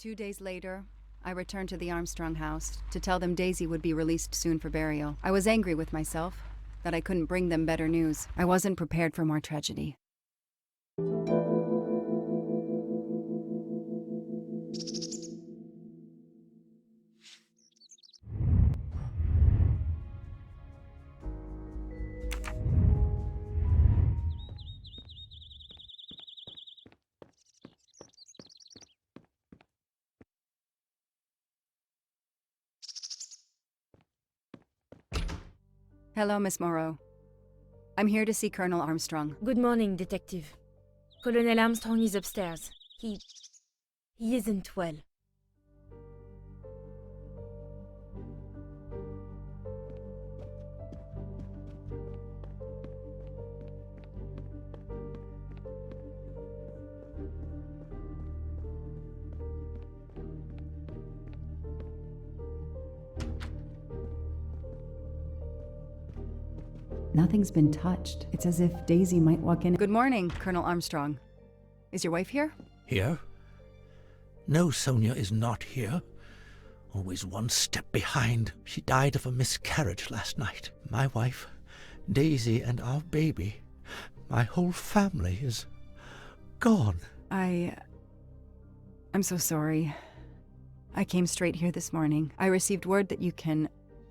2 days later, I returned to the Armstrong house to tell them Daisy would be released soon for burial. I was angry with myself that I couldn't bring them better news. I wasn't prepared for more tragedy. Hello, Miss Moreau. I'm here to see Colonel Armstrong. Good morning, Detective. Colonel Armstrong is upstairs. He isn't well. Nothing's been touched. It's as if Daisy might walk in. Good morning, Colonel Armstrong. Is your wife here? Here? No, Sonia is not here. Always one step behind. She died of a miscarriage last night. My wife, Daisy, and our baby, my whole family is gone. I'm so sorry. I came straight here this morning. I received word that you can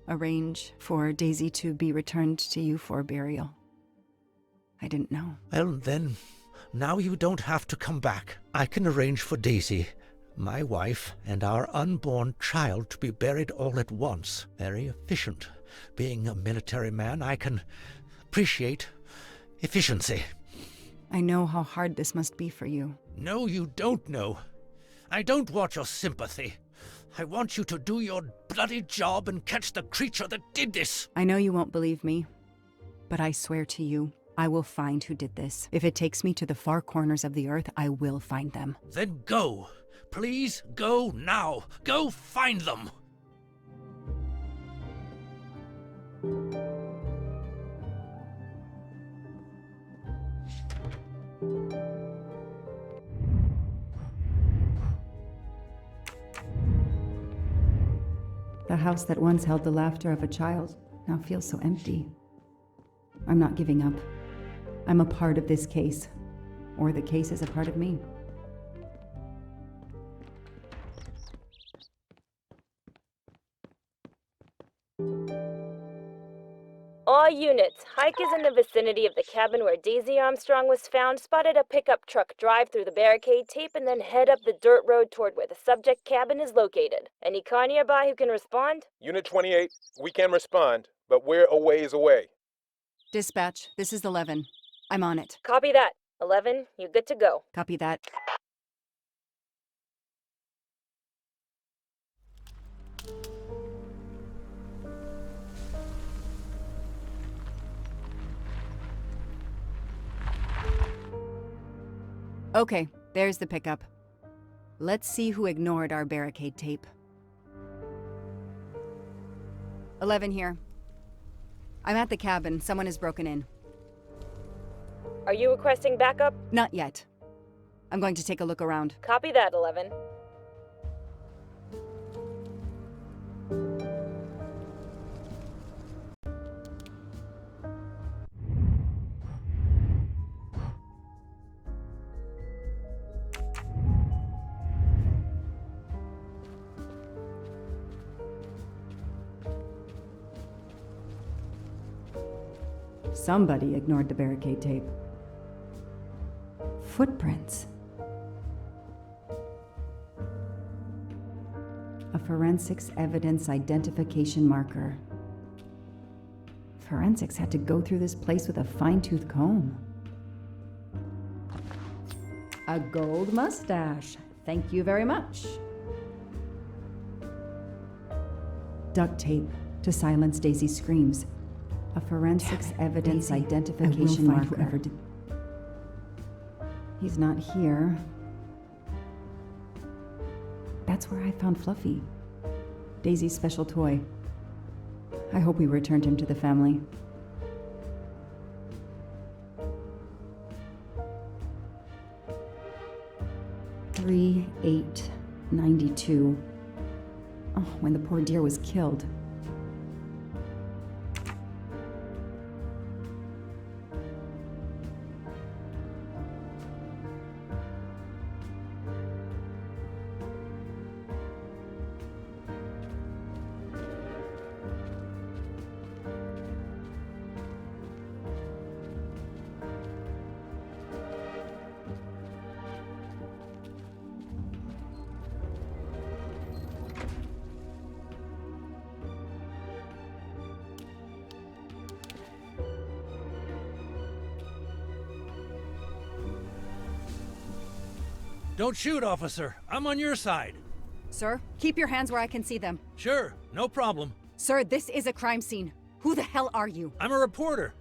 arrange for Daisy to be returned to you for burial. I didn't know. Well, then, now you don't have to come back. I can arrange for Daisy, my wife, and our unborn child to be buried all at once. Very efficient. Being a military man, I can appreciate efficiency. I know how hard this must be for you. No, you don't know. I don't want your sympathy. I want you to do your bloody job and catch the creature that did this. I know you won't believe me, but I swear to you, I will find who did this. If it takes me to the far corners of the earth, I will find them. Then go. Please go now. Go find them. The house that once held the laughter of a child now feels so empty. I'm not giving up. I'm a part of this case, or the case is a part of me. All units, hike is in the vicinity of the cabin where Daisy Armstrong was found. Spotted a pickup truck drive through the barricade tape and then head up the dirt road toward where the subject cabin is located. Any car nearby who can respond? Unit 28, we can respond, but we're a ways away. Dispatch, this is 11. I'm on it. Copy that. 11, you good to go. Copy that. Okay, there's the pickup. Let's see who ignored our barricade tape. 11 here. I'm at the cabin. Someone has broken in. Are you requesting backup? Not yet. I'm going to take a look around. Copy that, 11. Somebody ignored the barricade tape. Footprints. A forensics evidence identification marker. Forensics had to go through this place with a fine-tooth comb. A gold mustache. Thank you very much. Duct tape to silence Daisy's screams. A forensics evidence identification marker. He's not here. That's where I found Fluffy, Daisy's special toy. I hope we returned him to the family. Three, 8, 92. Oh, when the poor deer was killed. Don't shoot, officer. I'm on your side. Sir, keep your hands where I can see them. Sure, no problem. Sir, this is a crime scene. Who the hell are you? I'm a reporter.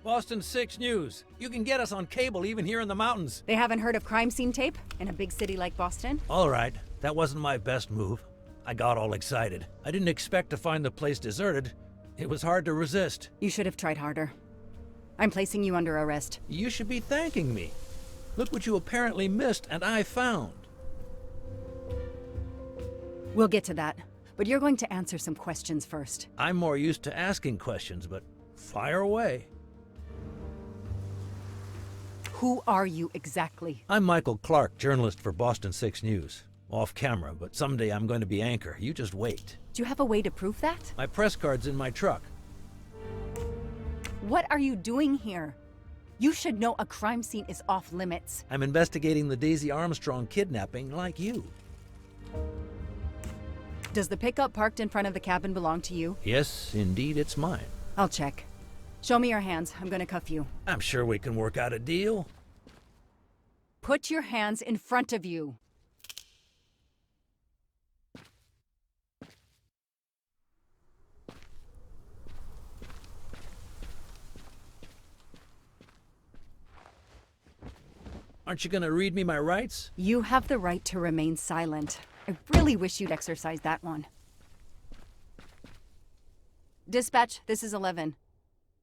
Boston 6 News. You can get us on cable even here in the mountains. They haven't heard of crime scene tape in a big city like Boston? All right, that wasn't my best move. I got all excited. I didn't expect to find the place deserted. It was hard to resist. You should have tried harder. I'm placing you under arrest. You should be thanking me. Look what you apparently missed and I found. We'll get to that, but you're going to answer some questions first. I'm more used to asking questions, but fire away. Who are you exactly? I'm Michael Clark, journalist for Boston 6 News. Off camera, but someday I'm going to be anchor. You just wait. Do you have a way to prove that? My press card's in my truck. What are you doing here? You should know a crime scene is off limits. I'm investigating the Daisy Armstrong kidnapping like you. Does the pickup parked in front of the cabin belong to you? Yes, indeed, it's mine. I'll check. Show me your hands. I'm gonna cuff you. I'm sure we can work out a deal. Put your hands in front of you. Aren't you going to read me my rights? You have the right to remain silent. I really wish you'd exercise that one. Dispatch, this is 11.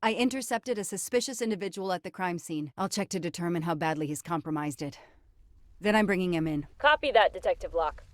I intercepted a suspicious individual at the crime scene. I'll check to determine how badly he's compromised it. Then I'm bringing him in. Copy that, Detective Locke.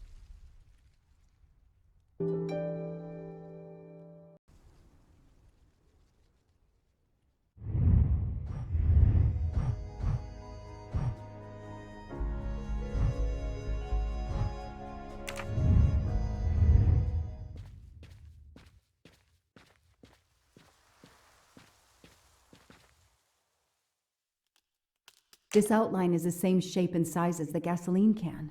This outline is the same shape and size as the gasoline can.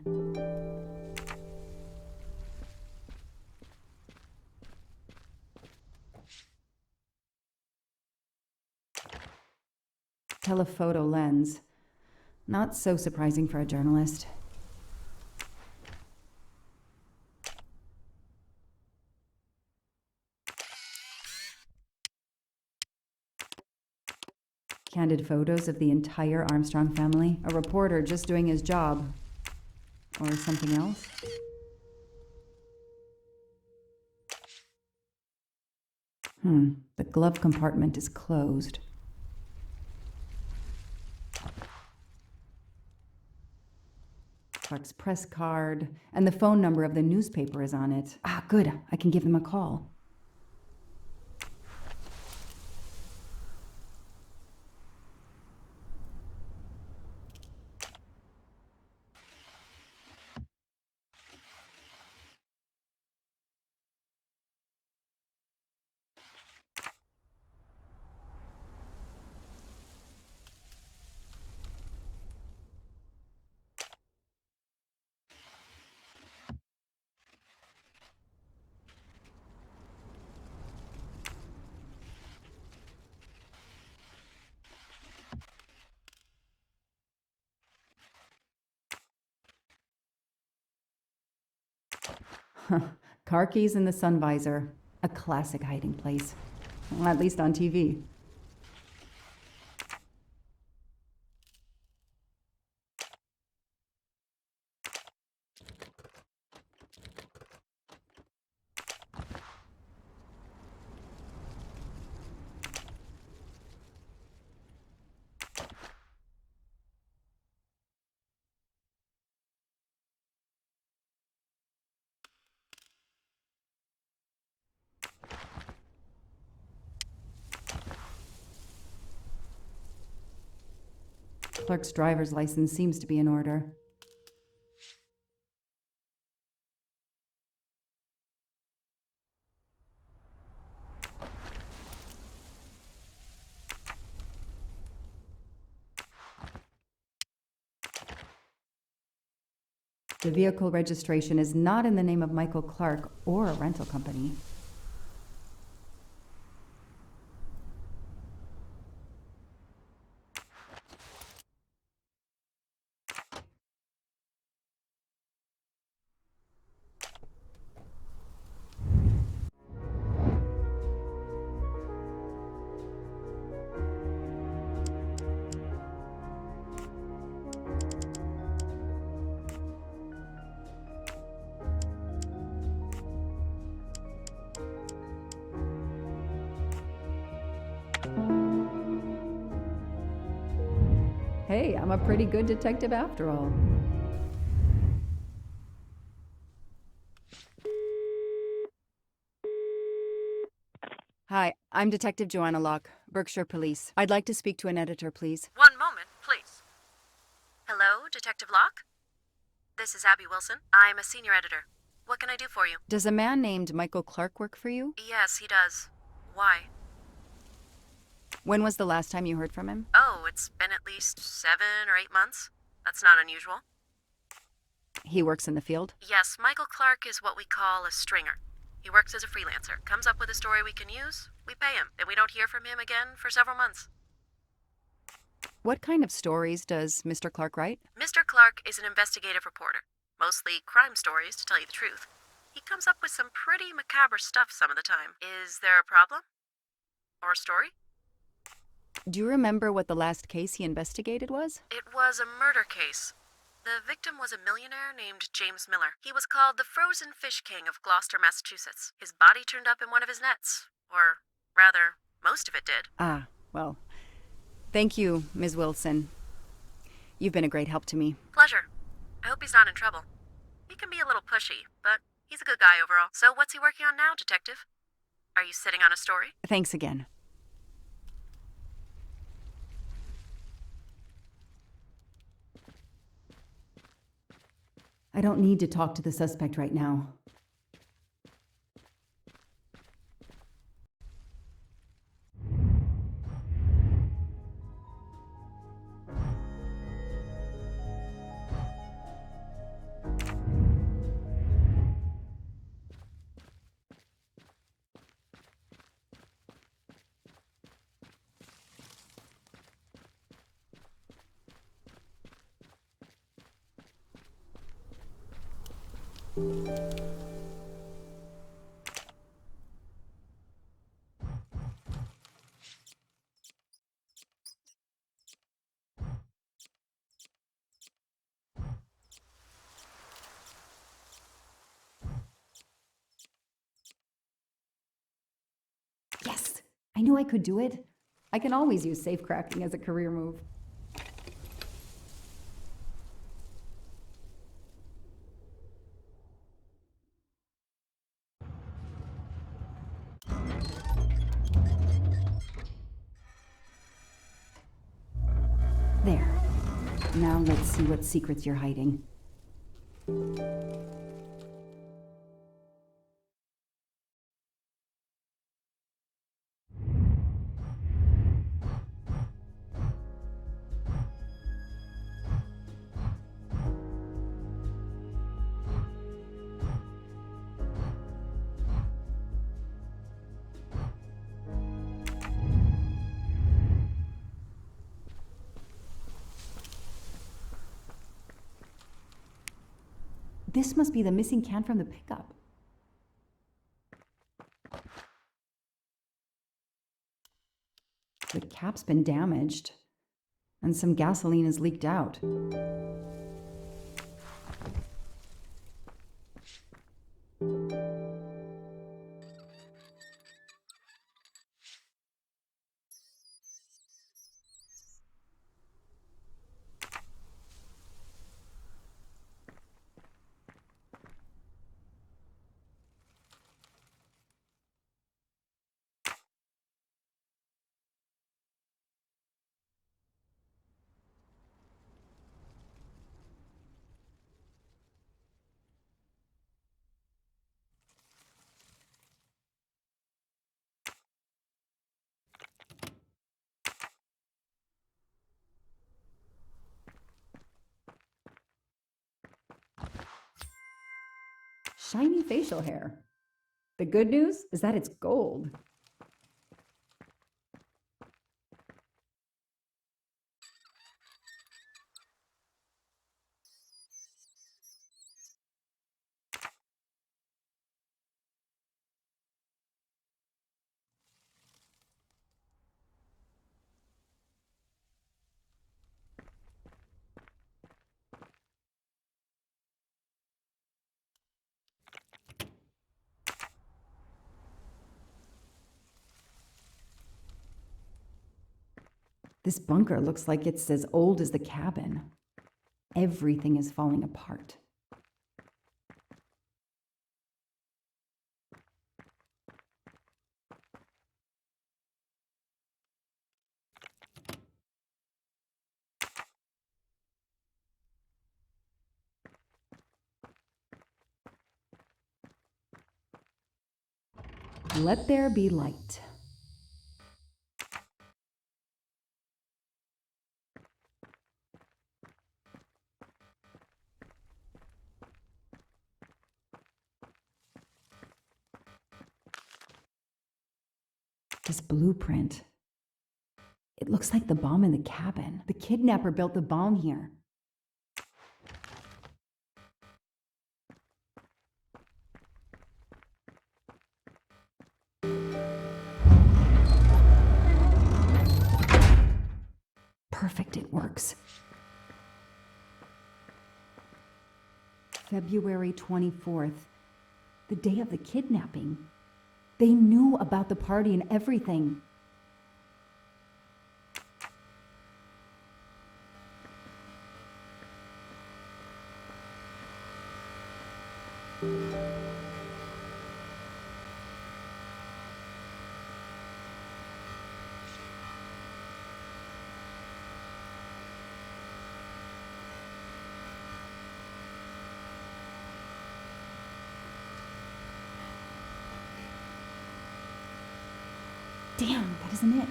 Telephoto lens. Not so surprising for a journalist. Candid photos of the entire Armstrong family. A reporter just doing his job. Or something else? The glove compartment is closed. Clark's press card, and the phone number of the newspaper is on it. Ah, good. I can give them a call. Car keys in the sun visor. A classic hiding place. Well, at least on TV. Clerk's driver's license seems to be in order. The vehicle registration is not in the name of Michael Clark or a rental company. Hey, I'm a pretty good detective after all. Hi, I'm Detective Joanna Locke, Berkshire Police. I'd like to speak to an editor, please. One moment, please. Hello, Detective Locke? This is Abby Wilson. I'm a senior editor. What can I do for you? Does a man named Michael Clark work for you? Yes, he does. Why? When was the last time you heard from him? Oh, it's been at least 7 or 8 months. That's not unusual. He works in the field? Yes, Michael Clark is what we call a stringer. He works as a freelancer, comes up with a story we can use, we pay him, then we don't hear from him again for several months. What kind of stories does Mr. Clark write? Mr. Clark is an investigative reporter, mostly crime stories, to tell you the truth. He comes up with some pretty macabre stuff some of the time. Is there a problem? Or a story? Do you remember what the last case he investigated was? It was a murder case. The victim was a millionaire named James Miller. He was called the Frozen Fish King of Gloucester, Massachusetts. His body turned up in one of his nets. Or, rather, most of it did. Ah, well, thank you, Ms. Wilson. You've been a great help to me. Pleasure. I hope he's not in trouble. He can be a little pushy, but he's a good guy overall. So what's he working on now, Detective? Are you sitting on a story? Thanks again. I don't need to talk to the suspect right now. Yes! I knew I could do it. I can always use safecracking as a career move. There. Now let's see what secrets you're hiding. This must be the missing can from the pickup. The cap's been damaged, and some gasoline has leaked out. shiny facial hair. The good news is that it's gold. This bunker looks like it's as old as the cabin. Everything is falling apart. Let there be light. This blueprint. It looks like the bomb in the cabin. The kidnapper built the bomb here. Perfect, it works. February 24th, the day of the kidnapping. They knew about the party and everything. Damn, that isn't it.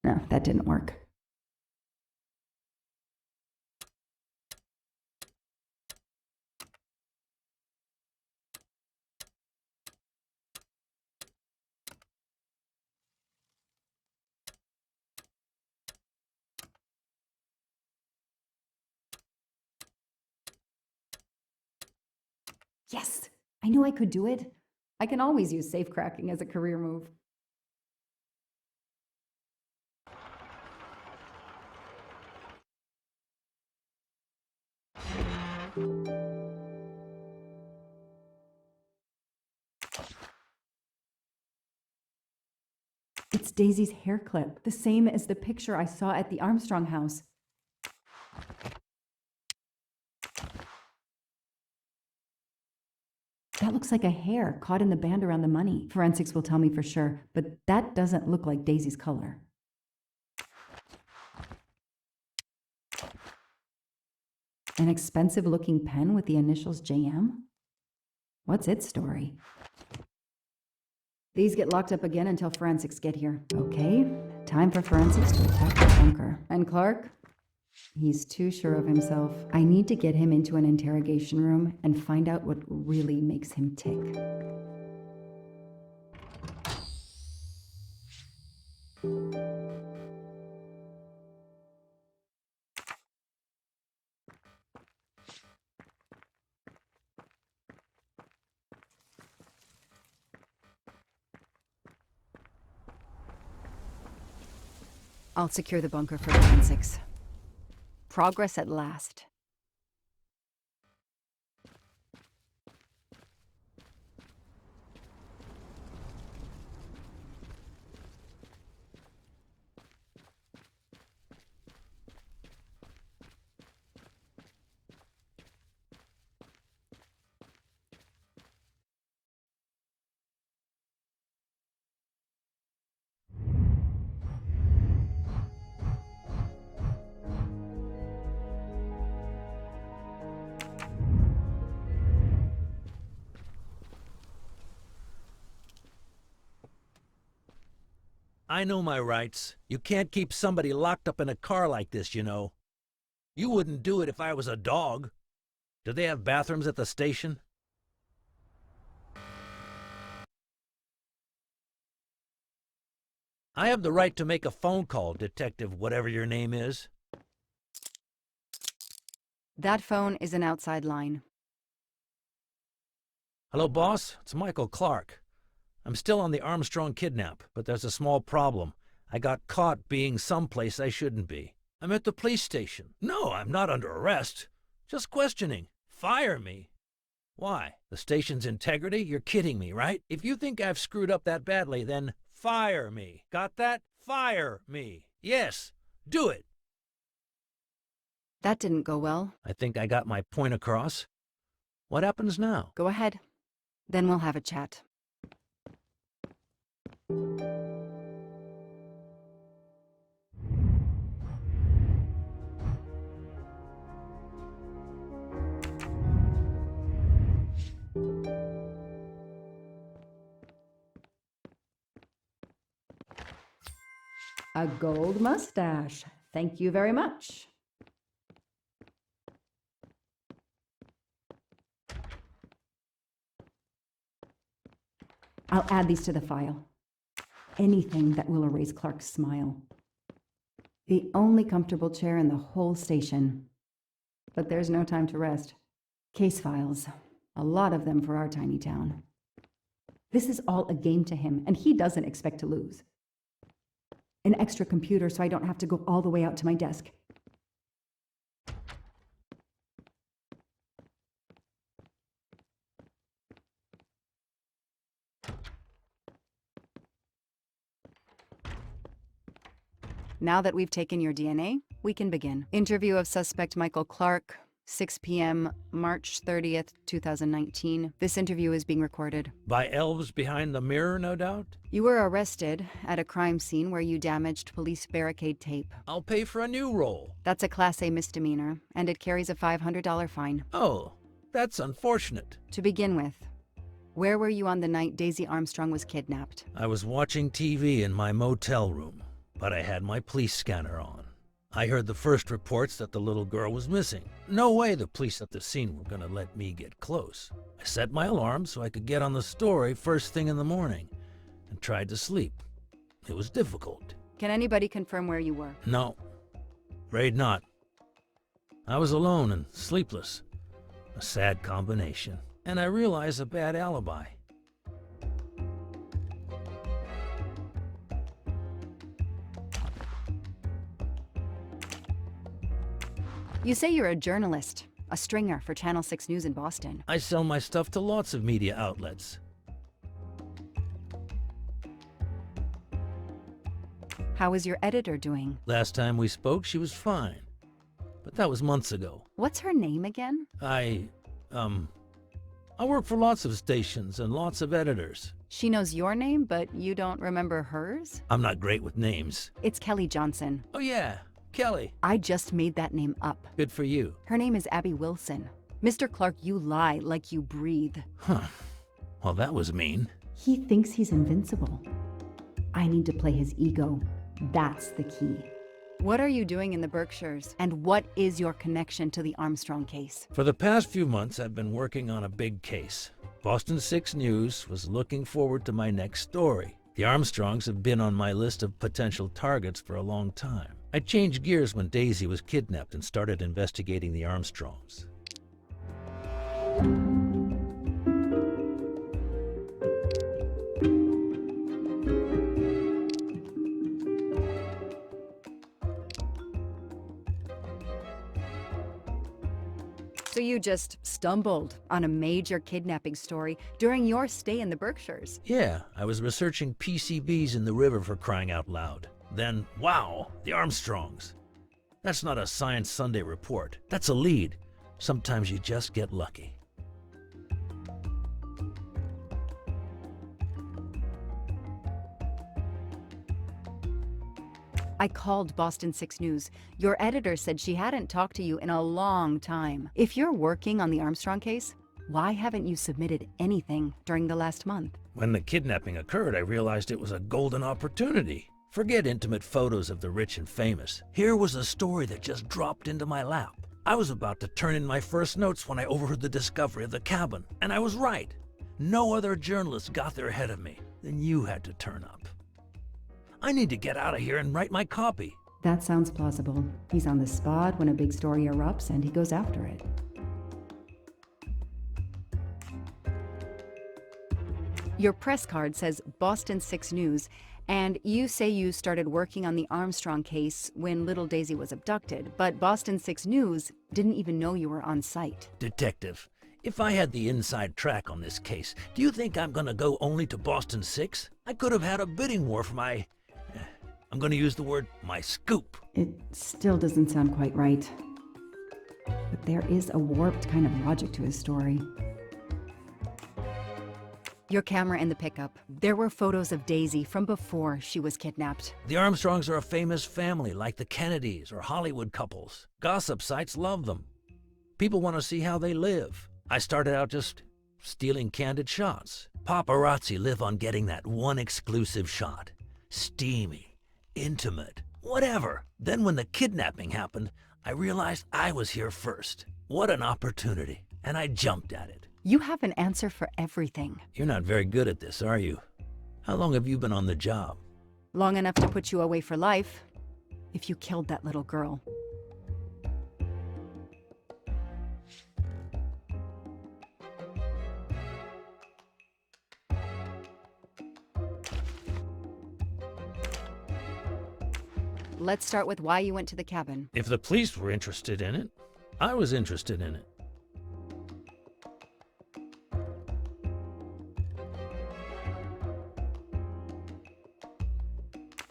No, that didn't work. Yes, I knew I could do it. I can always use safe cracking as a career move. It's Daisy's hair clip, the same as the picture I saw at the Armstrong house. That looks like a hair caught in the band around the money. Forensics will tell me for sure, but that doesn't look like Daisy's color. An expensive-looking pen with the initials JM? What's its story? These get locked up again until forensics get here. Okay, time for forensics to attack the bunker. And Clark? He's too sure of himself. I need to get him into an interrogation room and find out what really makes him tick. I'll secure the bunker for forensics. Progress at last. I know my rights. You can't keep somebody locked up in a car like this, you know. You wouldn't do it if I was a dog. Do they have bathrooms at the station? I have the right to make a phone call, Detective whatever your name is. That phone is an outside line. Hello, boss. It's Michael Clark. I'm still on the Armstrong kidnap, but there's a small problem. I got caught being someplace I shouldn't be. I'm at the police station. No, I'm not under arrest. Just questioning. Fire me. Why? The station's integrity? You're kidding me, right? If you think I've screwed up that badly, then fire me. Got that? Fire me. Yes, do it. That didn't go well. I think I got my point across. What happens now? Go ahead. Then we'll have a chat. A gold mustache. Thank you very much. I'll add these to the file. Anything that will erase Clark's smile. The only comfortable chair in the whole station. But there's no time to rest. Case files. A lot of them for our tiny town. This is all a game to him, and he doesn't expect to lose. An extra computer so I don't have to go all the way out to my desk. Now that we've taken your DNA, we can begin. Interview of suspect Michael Clark, 6 p.m., March 30th, 2019. This interview is being recorded. By elves behind the mirror, no doubt? You were arrested at a crime scene where you damaged police barricade tape. I'll pay for a new role. That's a Class A misdemeanor, and it carries a $500 fine. Oh, that's unfortunate. To begin with, where were you on the night Daisy Armstrong was kidnapped? I was watching TV in my motel room, but I had my police scanner on. I heard the first reports that the little girl was missing. No way the police at the scene were gonna let me get close. I set my alarm so I could get on the story first thing in the morning, and tried to sleep. It was difficult. Can anybody confirm where you were? No, afraid not. I was alone and sleepless. A sad combination. And I realized a bad alibi. You say you're a journalist, a stringer for Channel 6 News in Boston. I sell my stuff to lots of media outlets. How is your editor doing? Last time we spoke, she was fine. But that was months ago. What's her name again? I work for lots of stations and lots of editors. She knows your name, but you don't remember hers? I'm not great with names. It's Kelly Johnson. Oh yeah, Kelly. I just made that name up. Good for you. Her name is Abby Wilson. Mr. Clark, you lie like you breathe. Huh. Well, that was mean. He thinks he's invincible. I need to play his ego. That's the key. What are you doing in the Berkshires? And what is your connection to the Armstrong case? For the past few months, I've been working on a big case. Boston 6 News was looking forward to my next story. The Armstrongs have been on my list of potential targets for a long time. I changed gears when Daisy was kidnapped and started investigating the Armstrongs. So you just stumbled on a major kidnapping story during your stay in the Berkshires. Yeah, I was researching PCBs in the river for crying out loud. Then, wow, the Armstrongs. That's not a Science Sunday report. That's a lead. Sometimes you just get lucky. I called Boston 6 News. Your editor said she hadn't talked to you in a long time. If you're working on the Armstrong case, why haven't you submitted anything during the last month? When the kidnapping occurred, I realized it was a golden opportunity. Forget intimate photos of the rich and famous. Here was a story that just dropped into my lap. I was about to turn in my first notes when I overheard the discovery of the cabin, and I was right. No other journalist got there ahead of me. Then you had to turn up. I need to get out of here and write my copy. That sounds plausible. He's on the spot when a big story erupts and he goes after it. Your press card says Boston 6 News, and you say you started working on the Armstrong case when little Daisy was abducted, but Boston 6 News didn't even know you were on site. Detective, if I had the inside track on this case, do you think I'm gonna go only to Boston 6? I could have had a bidding war for my... I'm gonna use the word, my scoop. It still doesn't sound quite right. But there is a warped kind of logic to his story. Your camera in the pickup. There were photos of Daisy from before she was kidnapped. The Armstrongs are a famous family like the Kennedys or Hollywood couples. Gossip sites love them. People want to see how they live. I started out just stealing candid shots. Paparazzi live on getting that one exclusive shot. Steamy, intimate, whatever. Then when the kidnapping happened, I realized I was here first. What an opportunity, and I jumped at it. You have an answer for everything. You're not very good at this, are you? How long have you been on the job? Long enough to put you away for life, if you killed that little girl. Let's start with why you went to the cabin. If the police were interested in it, I was interested in it.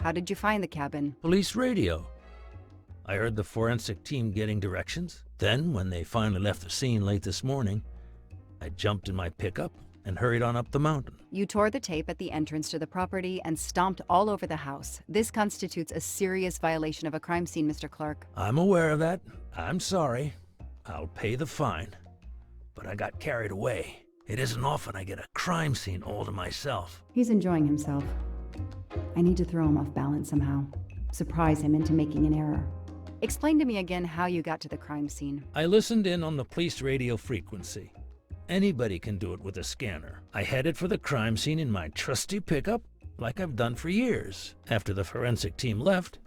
How did you find the cabin? Police radio. I heard the forensic team getting directions. Then, when they finally left the scene late this morning, I jumped in my pickup and hurried on up the mountain. You tore the tape at the entrance to the property and stomped all over the house. This constitutes a serious violation of a crime scene, Mr. Clark. I'm aware of that. I'm sorry. I'll pay the fine. But I got carried away. It isn't often I get a crime scene all to myself. He's enjoying himself. I need to throw him off balance somehow. Surprise him into making an error. Explain to me again how you got to the crime scene. I listened in on the police radio frequency. Anybody can do it with a scanner. I headed for the crime scene in my trusty pickup, like I've done for years. After the forensic team left,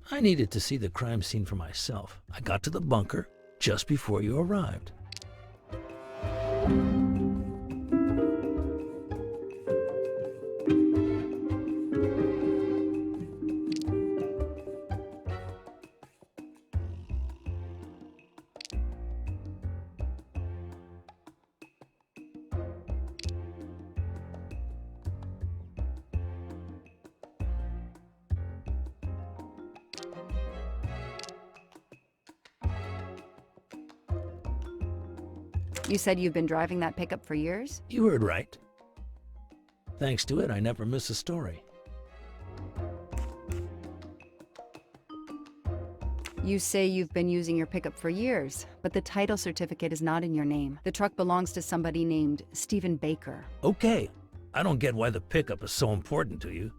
I needed to see the crime scene for myself. I got to the bunker just before you arrived. You said you've been driving that pickup for years? You heard right. Thanks to it, I never miss a story. You say you've been using your pickup for years, but the title certificate is not in your name. The truck belongs to somebody named Stephen Baker. Okay, I don't get why the pickup is so important to you,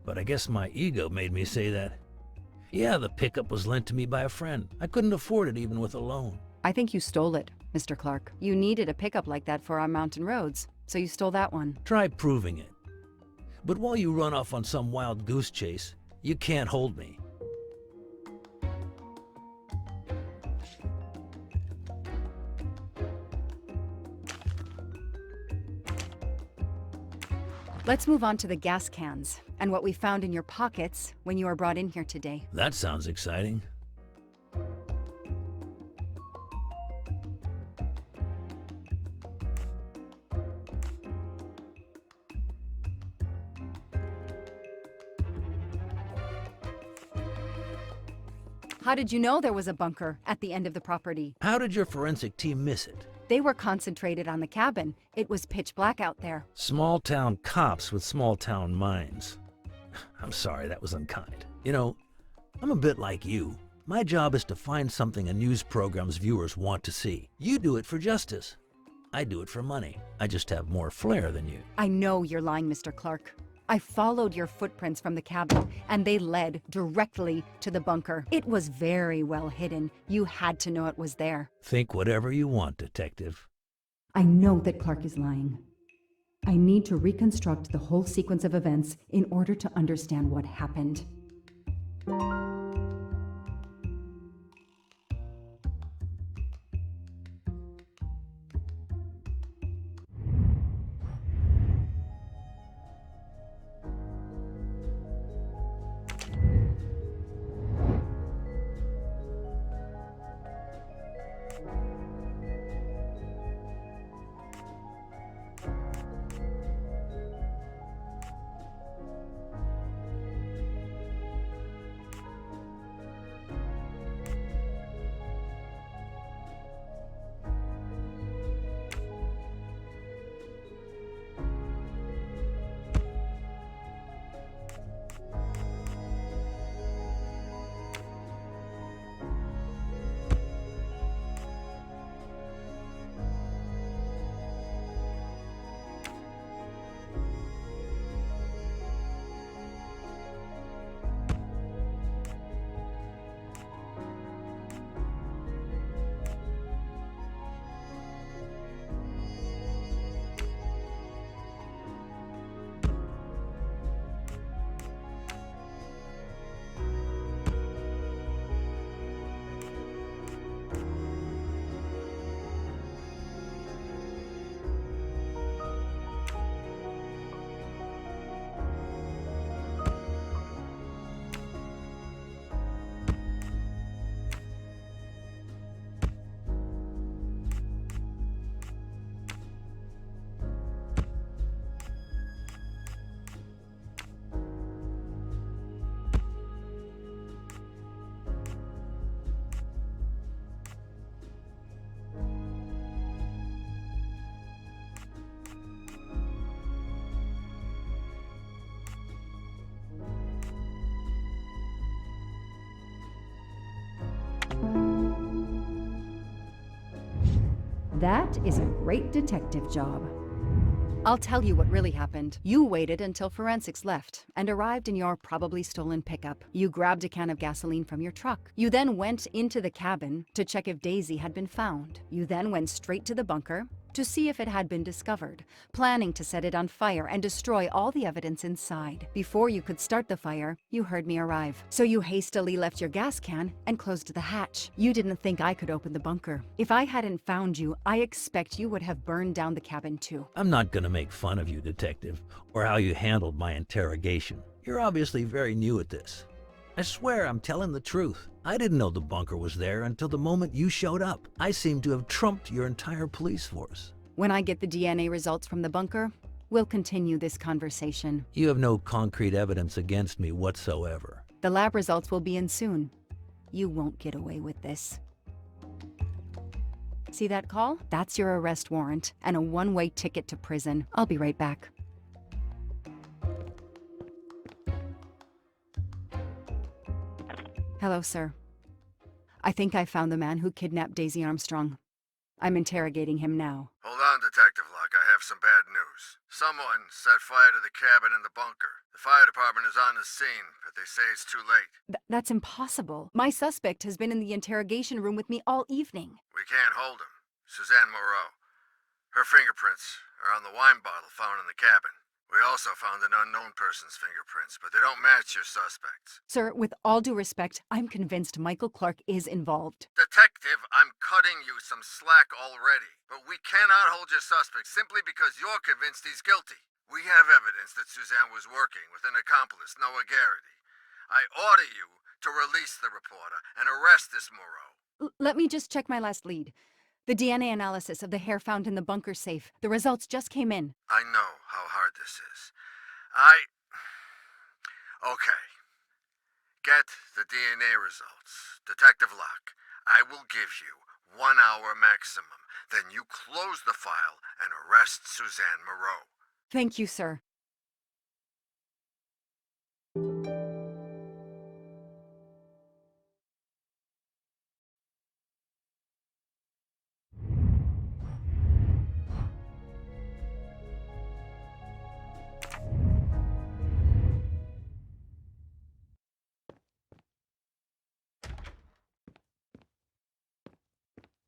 but I guess my ego made me say that. Yeah, the pickup was lent to me by a friend. I couldn't afford it even with a loan. I think you stole it, Mr. Clark. You needed a pickup like that for our mountain roads, so you stole that one. Try proving it. But while you run off on some wild goose chase, you can't hold me. Let's move on to the gas cans and what we found in your pockets when you were brought in here today. That sounds exciting. How did you know there was a bunker at the end of the property? How did your forensic team miss it? They were concentrated on the cabin. It was pitch black out there. Small-town cops with small-town minds. I'm sorry, that was unkind. You know, I'm a bit like you. My job is to find something a news program's viewers want to see. You do it for justice. I do it for money. I just have more flair than you. I know you're lying, Mr. Clark. I followed your footprints from the cabin, and they led directly to the bunker. It was very well hidden. You had to know it was there. Think whatever you want, Detective. I know that Clark is lying. I need to reconstruct the whole sequence of events in order to understand what happened. That is a great detective job. I'll tell you what really happened. You waited until forensics left and arrived in your probably stolen pickup. You grabbed a can of gasoline from your truck. You then went into the cabin to check if Daisy had been found. You then went straight to the bunker to see if it had been discovered, planning to set it on fire and destroy all the evidence inside. Before you could start the fire, you heard me arrive. So you hastily left your gas can and closed the hatch. You didn't think I could open the bunker. If I hadn't found you, I expect you would have burned down the cabin too. I'm not gonna make fun of you, Detective, or how you handled my interrogation. You're obviously very new at this. I swear I'm telling the truth. I didn't know the bunker was there until the moment you showed up. I seem to have trumped your entire police force. When I get the DNA results from the bunker, we'll continue this conversation. You have no concrete evidence against me whatsoever. The lab results will be in soon. You won't get away with this. See that call? That's your arrest warrant and a one-way ticket to prison. I'll be right back. Hello, sir. I think I found the man who kidnapped Daisy Armstrong. I'm interrogating him now. Hold on, Detective Locke. I have some bad news. Someone set fire to the cabin in the bunker. The fire department is on the scene, but they say it's too late. That's impossible. My suspect has been in the interrogation room with me all evening. We can't hold him. Suzanne Moreau. Her fingerprints are on the wine bottle found in the cabin. We also found an unknown person's fingerprints, but they don't match your suspects. Sir, with all due respect, I'm convinced Michael Clark is involved. Detective, I'm cutting you some slack already, but we cannot hold your suspect simply because you're convinced he's guilty. We have evidence that Suzanne was working with an accomplice, Noah Garrity. I order you to release the reporter and arrest this Moreau. Let me just check my last lead. The DNA analysis of the hair found in the bunker safe. The results just came in. I know how hard this is. Okay. Get the DNA results. Detective Locke, I will give you 1 hour maximum. Then you close the file and arrest Suzanne Moreau. Thank you, sir.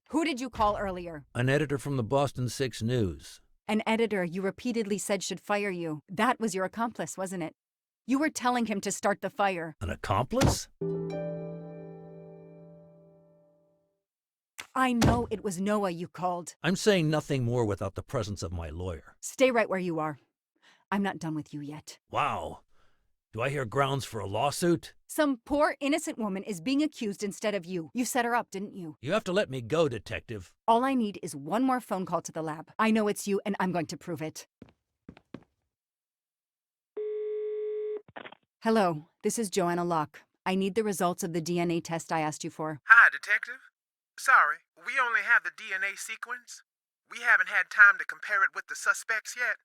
Who did you call earlier? An editor from the Boston 6 News. An editor you repeatedly said should fire you. That was your accomplice, wasn't it? You were telling him to start the fire. An accomplice? I know it was Noah you called. I'm saying nothing more without the presence of my lawyer. Stay right where you are. I'm not done with you yet. Wow. Do I hear grounds for a lawsuit? Some poor innocent woman is being accused instead of you. You set her up, didn't you? You have to let me go, Detective. All I need is one more phone call to the lab. I know it's you, and I'm going to prove it. Hello, this is Joanna Locke. I need the results of the DNA test I asked you for. Hi, Detective. Sorry, we only have the DNA sequence. We haven't had time to compare it with the suspects yet.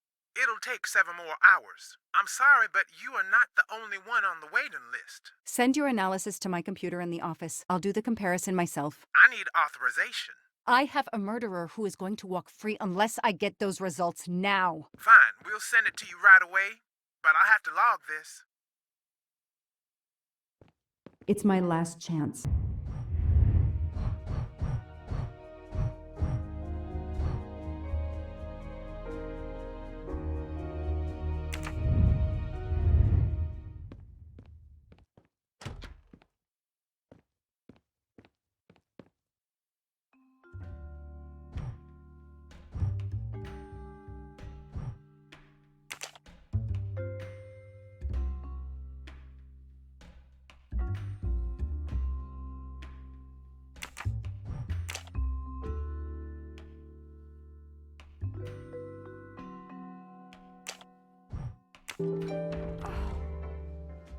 It'll take 7 more hours. I'm sorry, but you are not the only one on the waiting list. Send your analysis to my computer in the office. I'll do the comparison myself. I need authorization. I have a murderer who is going to walk free unless I get those results now. Fine, we'll send it to you right away, but I'll have to log this. It's my last chance.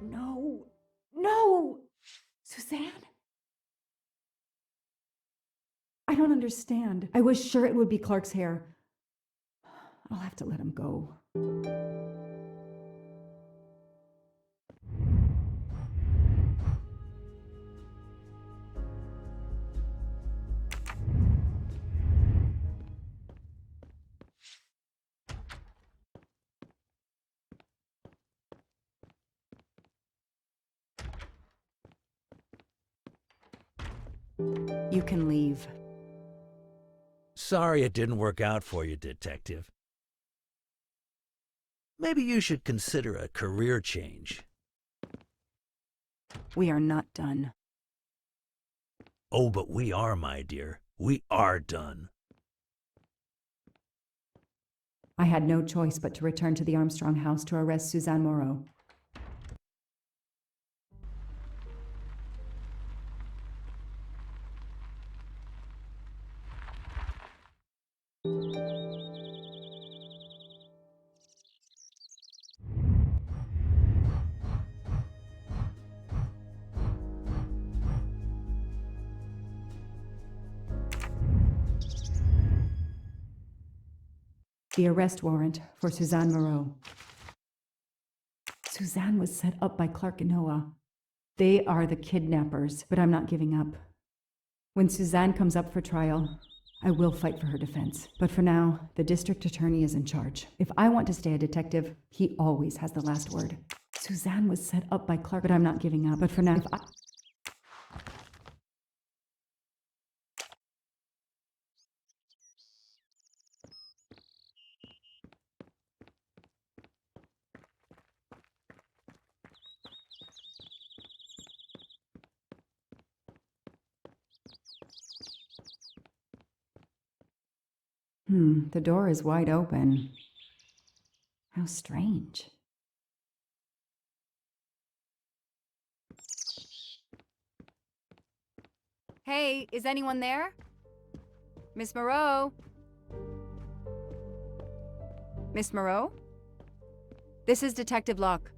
No. No! Suzanne? I don't understand. I was sure it would be Clark's hair. I'll have to let him go. You can leave. Sorry it didn't work out for you, Detective. Maybe you should consider a career change. We are not done. Oh, but we are, my dear. We are done. I had no choice but to return to the Armstrong house to arrest Suzanne Moreau. The arrest warrant for Suzanne Moreau. Suzanne was set up by Clark and Noah. They are the kidnappers, but I'm not giving up. When Suzanne comes up for trial, I will fight for her defense. But for now, the district attorney is in charge. If I want to stay a detective, he always has the last word. Suzanne was set up by Clark, but I'm not giving up. But for now, the door is wide open. How strange. Hey, is anyone there? Miss Moreau? Miss Moreau? This is Detective Locke.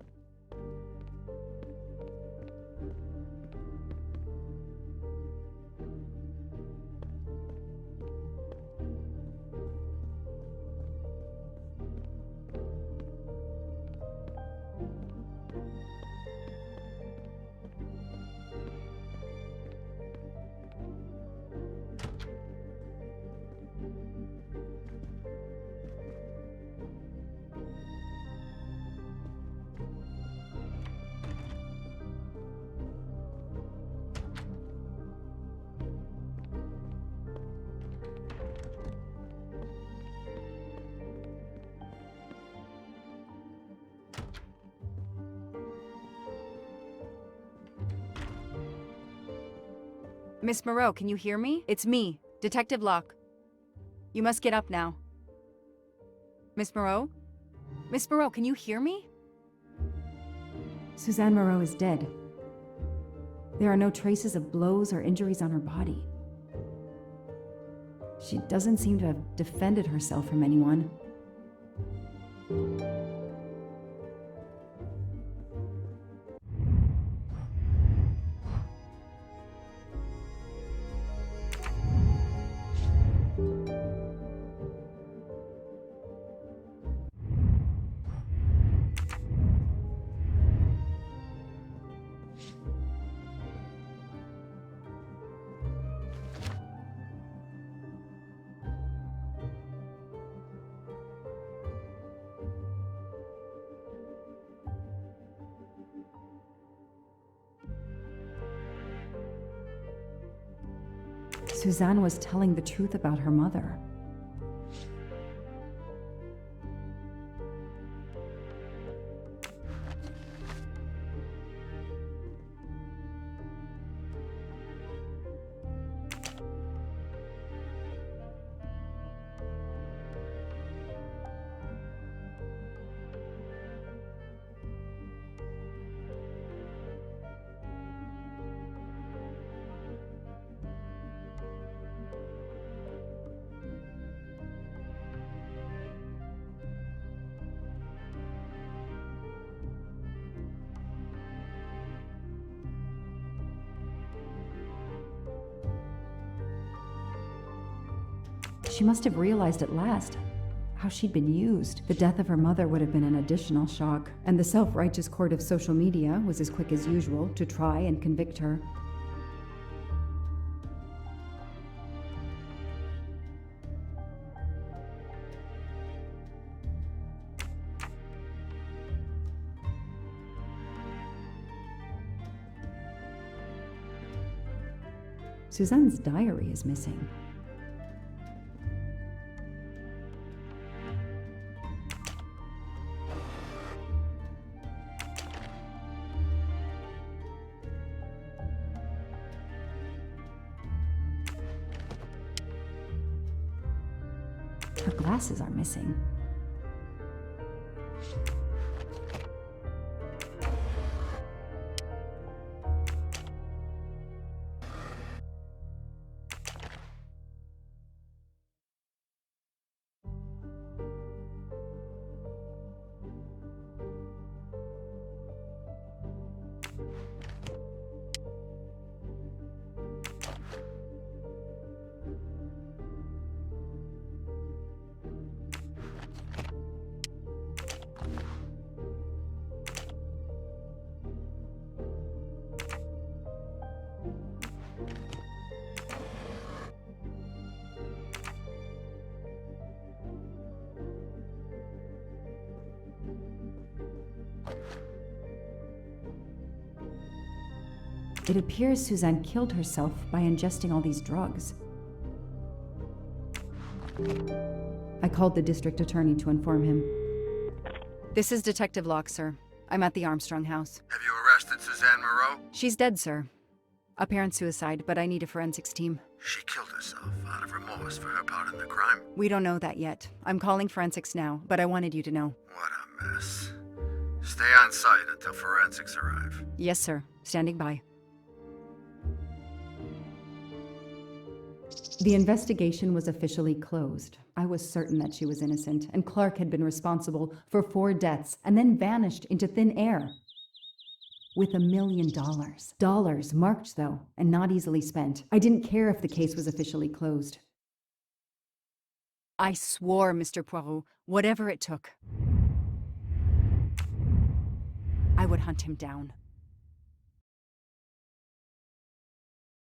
Miss Moreau, can you hear me? It's me, Detective Locke. You must get up now. Miss Moreau? Miss Moreau, can you hear me? Suzanne Moreau is dead. There are no traces of blows or injuries on her body. She doesn't seem to have defended herself from anyone. Suzanne was telling the truth about her mother. She must have realized at last how she'd been used. The death of her mother would have been an additional shock, and the self-righteous court of social media was as quick as usual to try and convict her. Suzanne's diary is missing. Her glasses are missing. It appears Suzanne killed herself by ingesting all these drugs. I called the district attorney to inform him. This is Detective Locke, sir. I'm at the Armstrong house. Have you arrested Suzanne Moreau? She's dead, sir. Apparent suicide, but I need a forensics team. She killed herself out of remorse for her part in the crime. We don't know that yet. I'm calling forensics now, but I wanted you to know. What a mess. Stay on site until forensics arrive. Yes, sir. Standing by. The investigation was officially closed. I was certain that she was innocent, and Clark had been responsible for 4 deaths and then vanished into thin air. With $1 million. Dollars marked, though, and not easily spent. I didn't care if the case was officially closed. I swore, Mr. Poirot, whatever it took, I would hunt him down.